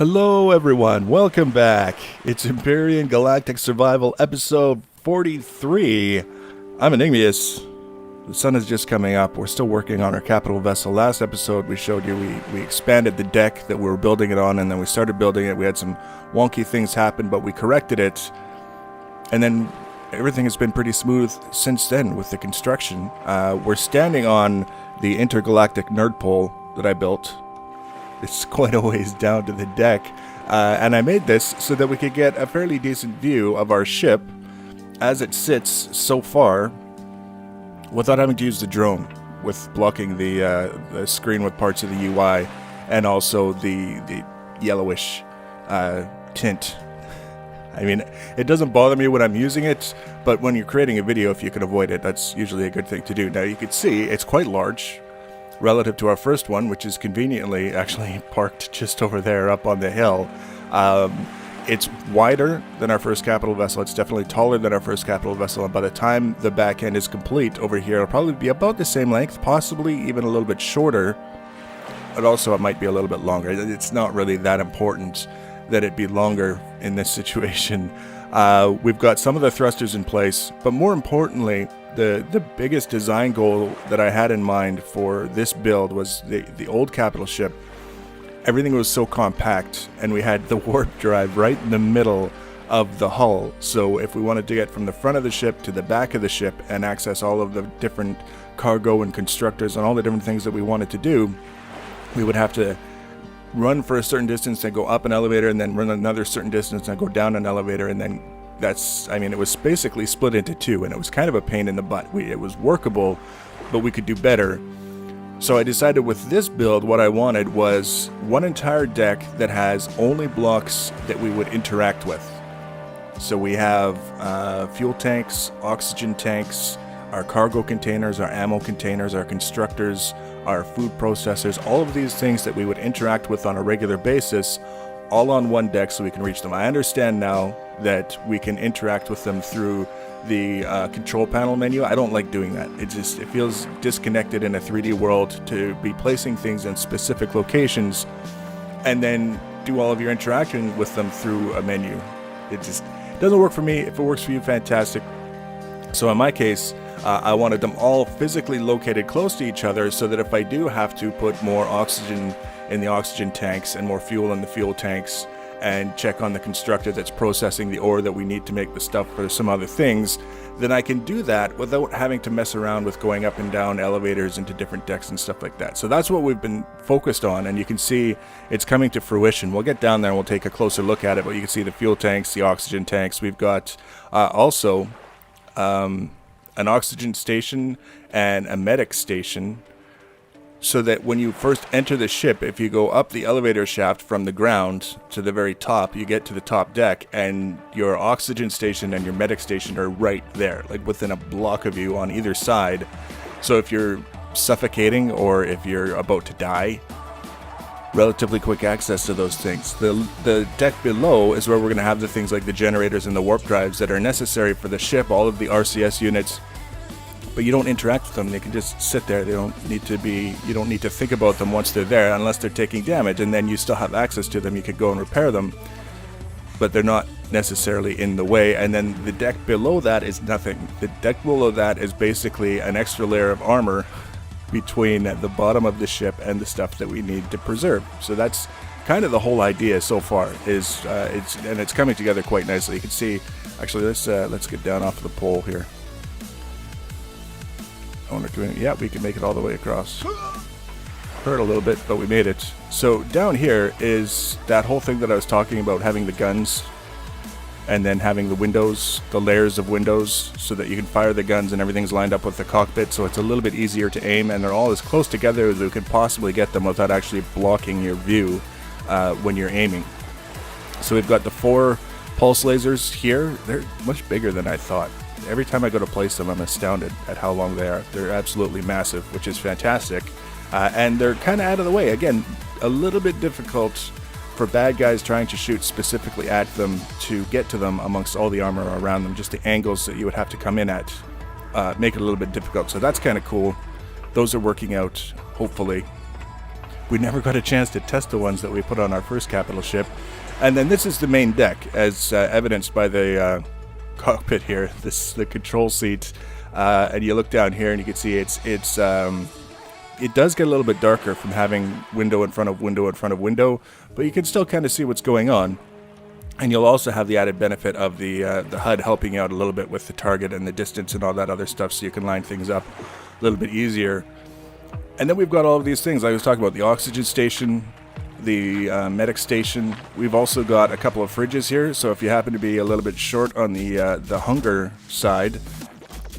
Hello everyone, welcome back. It's Empyrion Galactic Survival episode 43. I'm Enigmius. The sun is just coming up. We're still working on our capital vessel. Last episode we showed you we expanded the deck that we were building it on, and then we started building it. We had some wonky things happen, but we corrected it. And then everything has been pretty smooth since then with the construction. We're standing on the Intergalactic nerd pole that I built. It's quite a ways down to the deck, and I made this so that we could get a fairly decent view of our ship as it sits so far without having to use the drone, with blocking the screen with parts of the UI and also the yellowish tint. I mean, it doesn't bother me when I'm using it, but when you're creating a video, if you can avoid it, that's usually a good thing to do. Now you can see it's quite large relative to our first one, which is conveniently actually parked just over there up on the hill. It's wider than our first capital vessel. It's definitely taller than our first capital vessel, and by the time the back end is complete over here, it'll probably be about the same length, possibly even a little bit shorter, but also it might be a little bit longer. It's not really that important that it be longer in this situation. We've got some of the thrusters in place, but more importantly, the biggest design goal that I had in mind for this build was the old capital ship. Everything was so compact, and we had the warp drive right in the middle of the hull. So if we wanted to get from the front of the ship to the back of the ship and access all of the different cargo and constructors and all the different things that we wanted to do, we would have to run for a certain distance and go up an elevator, and then run another certain distance and go down an elevator, and then it was basically split into two, and it was kind of a pain in the butt. It was workable, but we could do better. So I decided with this build, what I wanted was one entire deck that has only blocks that we would interact with. So we have fuel tanks, oxygen tanks, our cargo containers, our ammo containers, our constructors, our food processors, all of these things that we would interact with on a regular basis, all on one deck so we can reach them. I understand now that we can interact with them through the control panel menu. I don't like doing that. It feels disconnected in a 3D world to be placing things in specific locations and then do all of your interaction with them through a menu. It just doesn't work for me. If it works for you, fantastic. So in my case, I wanted them all physically located close to each other so that if I do have to put more oxygen in the oxygen tanks and more fuel in the fuel tanks and check on the constructor that's processing the ore that we need to make the stuff for some other things, then I can do that without having to mess around with going up and down elevators into different decks and stuff like that. So that's what we've been focused on, and you can see it's coming to fruition. We'll get down there and we'll take a closer look at it, but you can see the fuel tanks, the oxygen tanks. We've got also an oxygen station and a medic station, so that when you first enter the ship, if you go up the elevator shaft from the ground to the very top, you get to the top deck, and your oxygen station and your medic station are right there, like within a block of you on either side. So if you're suffocating or if you're about to die, relatively quick access to those things. The deck below is where we're going to have the things like the generators and the warp drives that are necessary for the ship, all of the RCS units. But you don't interact with them. They can just sit there. You don't need to think about them once they're there, unless they're taking damage, and then you still have access to them. You could go and repair them, but they're not necessarily in the way. And then the deck below that is nothing. The deck below that is basically an extra layer of armor between the bottom of the ship and the stuff that we need to preserve. So that's kind of the whole idea so far. It's coming together quite nicely. You can see. Actually, let's get down off the pole here. Yeah, we can make it all the way across. Hurt a little bit, but we made it. So down here is that whole thing that I was talking about, having the guns and then having the windows, the layers of windows, so that you can fire the guns and everything's lined up with the cockpit, so it's a little bit easier to aim, and they're all as close together as we could possibly get them without actually blocking your view when you're aiming. So we've got the 4 pulse lasers here. They're much bigger than I thought. Every time I go to place them, I'm astounded at how long they are. They're absolutely massive, which is fantastic. And they're kind of out of the way. Again, a little bit difficult for bad guys trying to shoot specifically at them to get to them amongst all the armor around them. Just the angles that you would have to come in at make it a little bit difficult. So that's kind of cool. Those are working out, hopefully. we never got a chance to test the ones that we put on our first capital ship. And then this is the main deck, as evidenced by the cockpit here, the control seat. And you look down here and you can see it does get a little bit darker from having window in front of window in front of window, but you can still kind of see what's going on. And you'll also have the added benefit of the HUD helping you out a little bit with the target and the distance and all that other stuff, so you can line things up a little bit easier. And then we've got all of these things. I was talking about the oxygen station, the medic station. We've also got a couple of fridges here, so if you happen to be a little bit short on the hunger side,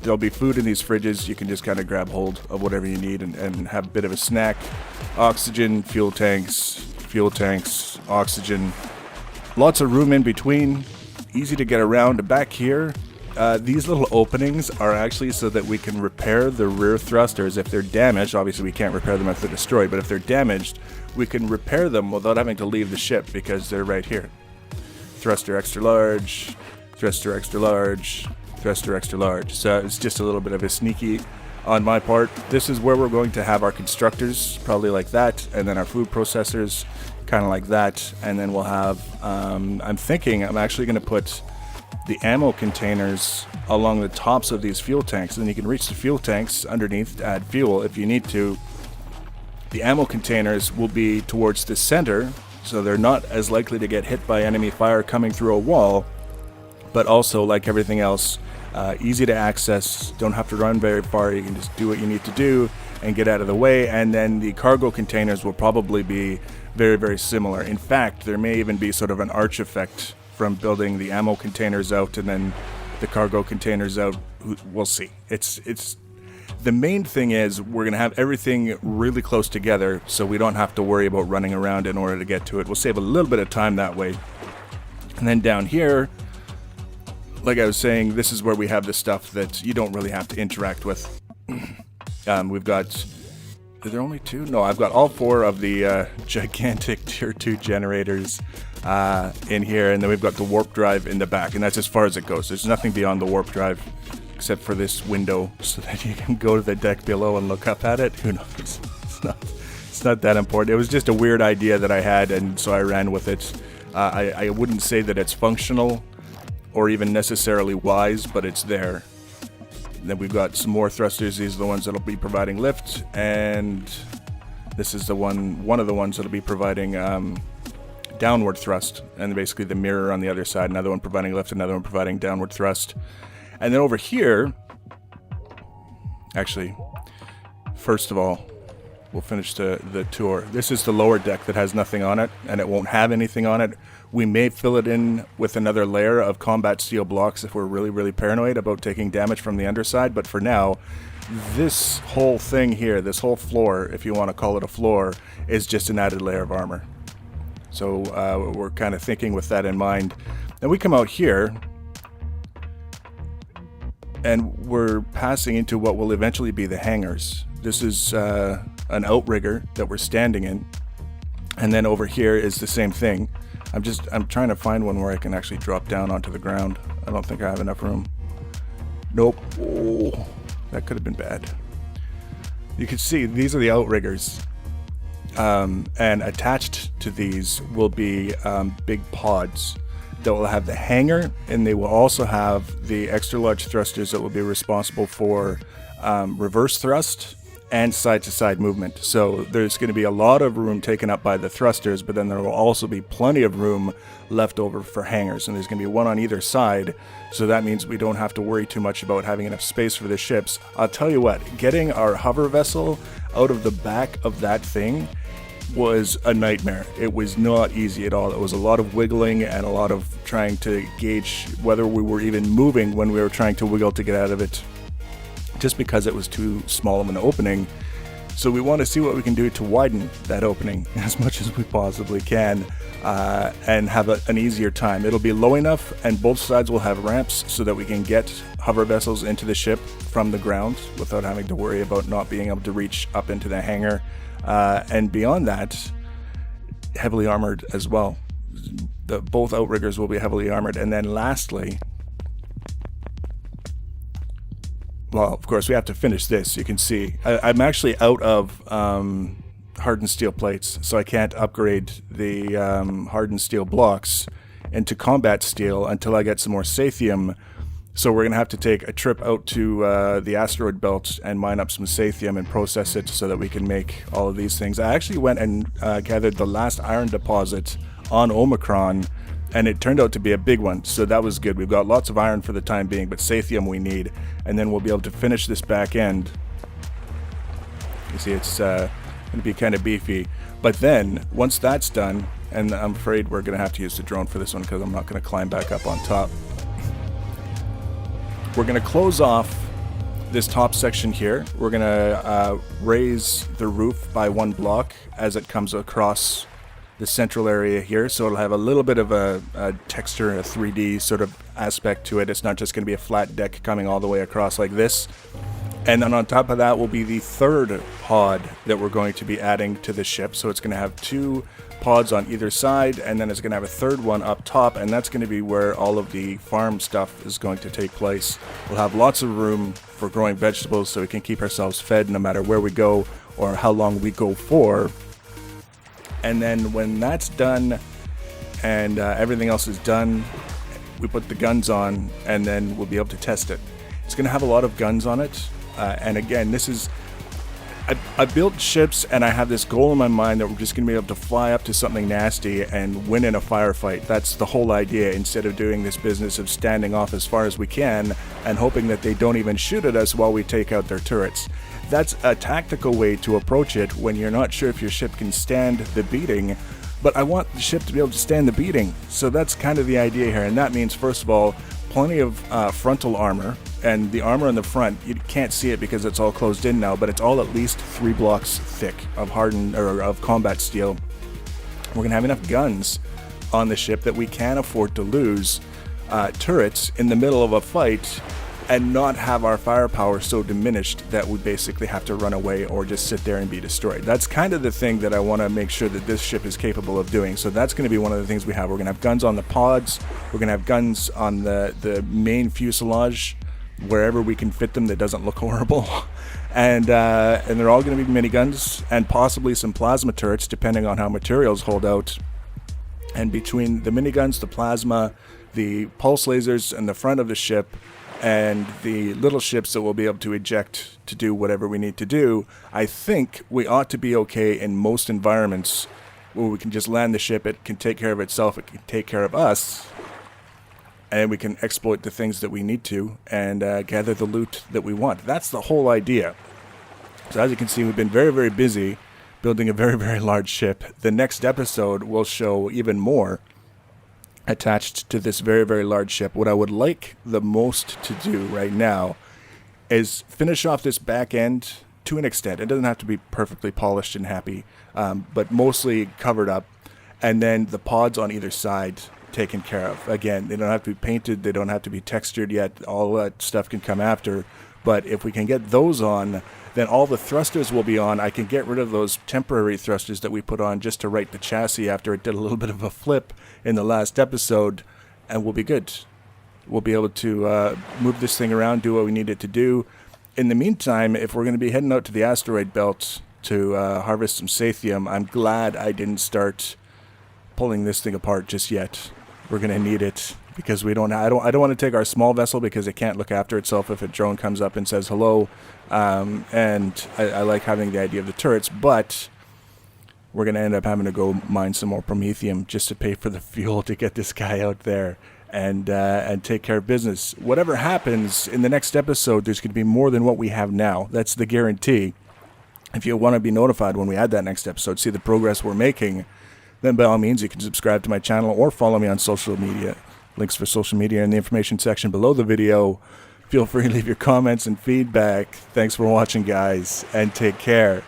there'll be food in these fridges. You can just kind of grab hold of whatever you need and have a bit of a snack. Oxygen, fuel tanks, oxygen. Lots of room in between, easy to get around. Back here, these little openings are actually so that we can repair the rear thrusters if they're damaged. Obviously we can't repair them if they're destroyed, but if they're damaged, we can repair them without having to leave the ship because they're right here. Thruster extra large, thruster extra large, thruster extra large. So it's just a little bit of a sneaky on my part. This is where we're going to have our constructors, probably like that, and then our food processors, kind of like that, and then we'll have, I'm actually going to put the ammo containers along the tops of these fuel tanks, and then you can reach the fuel tanks underneath to add fuel if you need to. The ammo containers will be towards the center, so they're not as likely to get hit by enemy fire coming through a wall, but also, like everything else, easy to access, don't have to run very far, you can just do what you need to do and get out of the way. And then the cargo containers will probably be very, very similar. In fact, there may even be sort of an arch effect from building the ammo containers out and then the cargo containers out. We'll see. It's the main thing is we're going to have everything really close together so we don't have to worry about running around in order to get to it. We'll save a little bit of time that way. And then down here, like I was saying, this is where we have the stuff that you don't really have to interact with. We've got... Are there only two? No, I've got all four of the gigantic Tier 2 generators in here, and then we've got the warp drive in the back, and that's as far as it goes. There's nothing beyond the warp drive except for this window so that you can go to the deck below and look up at it. Who knows? It's not that important. It was just a weird idea that I had, and so I ran with it. I wouldn't say that it's functional or even necessarily wise, but it's there. Then we've got some more thrusters. These are the ones that'll be providing lift, and this is one of the ones that'll be providing downward thrust, and basically the mirror on the other side. Another one providing lift, another one providing downward thrust. And then over here, actually, first of all, we'll finish the tour. This is the lower deck that has nothing on it, and it won't have anything on it. We may fill it in with another layer of combat steel blocks if we're really, really paranoid about taking damage from the underside. But for now, this whole thing here, this whole floor, if you want to call it a floor, is just an added layer of armor. So we're kind of thinking with that in mind. Then we come out here, and we're passing into what will eventually be the hangars. This is an outrigger that we're standing in. And then over here is the same thing. I'm trying to find one where I can actually drop down onto the ground. I don't think I have enough room. Nope. Oh, that could have been bad. You can see these are the outriggers. And attached to these will be big pods that will have the hangar, and they will also have the extra large thrusters that will be responsible for reverse thrust and side-to-side movement. So there's going to be a lot of room taken up by the thrusters, but then there will also be plenty of room left over for hangars, and there's going to be one on either side, so that means we don't have to worry too much about having enough space for the ships. I'll tell you what, getting our hover vessel out of the back of that thing was a nightmare. It was not easy at all. It was a lot of wiggling and a lot of trying to gauge whether we were even moving when we were trying to wiggle to get out of it, just because it was too small of an opening. So we want to see what we can do to widen that opening as much as we possibly can and have an easier time. It'll be low enough, and both sides will have ramps so that we can get hover vessels into the ship from the ground without having to worry about not being able to reach up into the hangar. And beyond that, heavily armored as well. Both outriggers will be heavily armored. And then lastly, well, of course, we have to finish this. You can see I'm actually out of hardened steel plates, so I can't upgrade the hardened steel blocks into combat steel until I get some more sathium. So we're going to have to take a trip out to the asteroid belt and mine up some sathium and process it so that we can make all of these things. I actually went and gathered the last iron deposit on Omicron, and it turned out to be a big one, so that was good. We've got lots of iron for the time being, but sathium we need, and then we'll be able to finish this back end. You see, it's going to be kind of beefy. But then, once that's done, and I'm afraid we're going to have to use the drone for this one because I'm not going to climb back up on top. We're going to close off this top section here. We're going to raise the roof by 1 block as it comes across the central area here, so it'll have a little bit of a texture, a 3D sort of aspect to it. It's not just going to be a flat deck coming all the way across like this. And then on top of that will be the third pod that we're going to be adding to the ship. So it's going to have 2 pods on either side, and then it's going to have a third one up top, and that's going to be where all of the farm stuff is going to take place. We'll have lots of room for growing vegetables so we can keep ourselves fed no matter where we go or how long we go for. And then when that's done and everything else is done, we put the guns on, and then we'll be able to test it. It's going to have a lot of guns on it. And again, this is... I built ships, and I have this goal in my mind that we're just going to be able to fly up to something nasty and win in a firefight. That's the whole idea, instead of doing this business of standing off as far as we can and hoping that they don't even shoot at us while we take out their turrets. That's a tactical way to approach it when you're not sure if your ship can stand the beating, but I want the ship to be able to stand the beating. So that's kind of the idea here, and that means, first of all, plenty of frontal armor, and the armor in the front, you can't see it because it's all closed in now, but it's all at least 3 blocks thick of hardened or of combat steel. We're gonna have enough guns on the ship that we can afford to lose turrets in the middle of a fight and not have our firepower so diminished that we basically have to run away or just sit there and be destroyed. That's kind of the thing that I want to make sure that this ship is capable of doing. So that's going to be one of the things we have. We're going to have guns on the pods. We're going to have guns on the main fuselage, wherever we can fit them that doesn't look horrible. And they're all going to be miniguns and possibly some plasma turrets, depending on how materials hold out. And between the miniguns, the plasma, the pulse lasers in the front of the ship, and the little ships that we'll be able to eject to do whatever we need to do, I think we ought to be okay in most environments where we can just land the ship, it can take care of itself, it can take care of us, and we can exploit the things that we need to and gather the loot that we want. That's the whole idea. So as you can see, we've been very, very busy building a very, very large ship. The next episode will show even more attached to this very, very large ship. What I would like the most to do right now is finish off this back end to an extent. It doesn't have to be perfectly polished and happy, but mostly covered up, and then the pods on either side taken care of. Again, they don't have to be painted, they don't have to be textured yet, all that stuff can come after, but if we can get those on, then all the thrusters will be on. I can get rid of those temporary thrusters that we put on just to right the chassis after it did a little bit of a flip in the last episode, and we'll be good. We'll be able to move this thing around, do what we need it to do. In the meantime, if we're going to be heading out to the asteroid belt to harvest some sathium, I'm glad I didn't start pulling this thing apart just yet. We're going to need it because I don't want to take our small vessel because it can't look after itself if a drone comes up and says hello. And I like having the idea of the turrets, but we're going to end up having to go mine some more promethium just to pay for the fuel to get this guy out there and take care of business. Whatever happens in the next episode, there's going to be more than what we have now. That's the guarantee. If you want to be notified when we add that next episode, see the progress we're making, then by all means you can subscribe to my channel or follow me on social media. Links for social media in the information section below the video. Feel free to leave your comments and feedback. Thanks for watching, guys, and take care.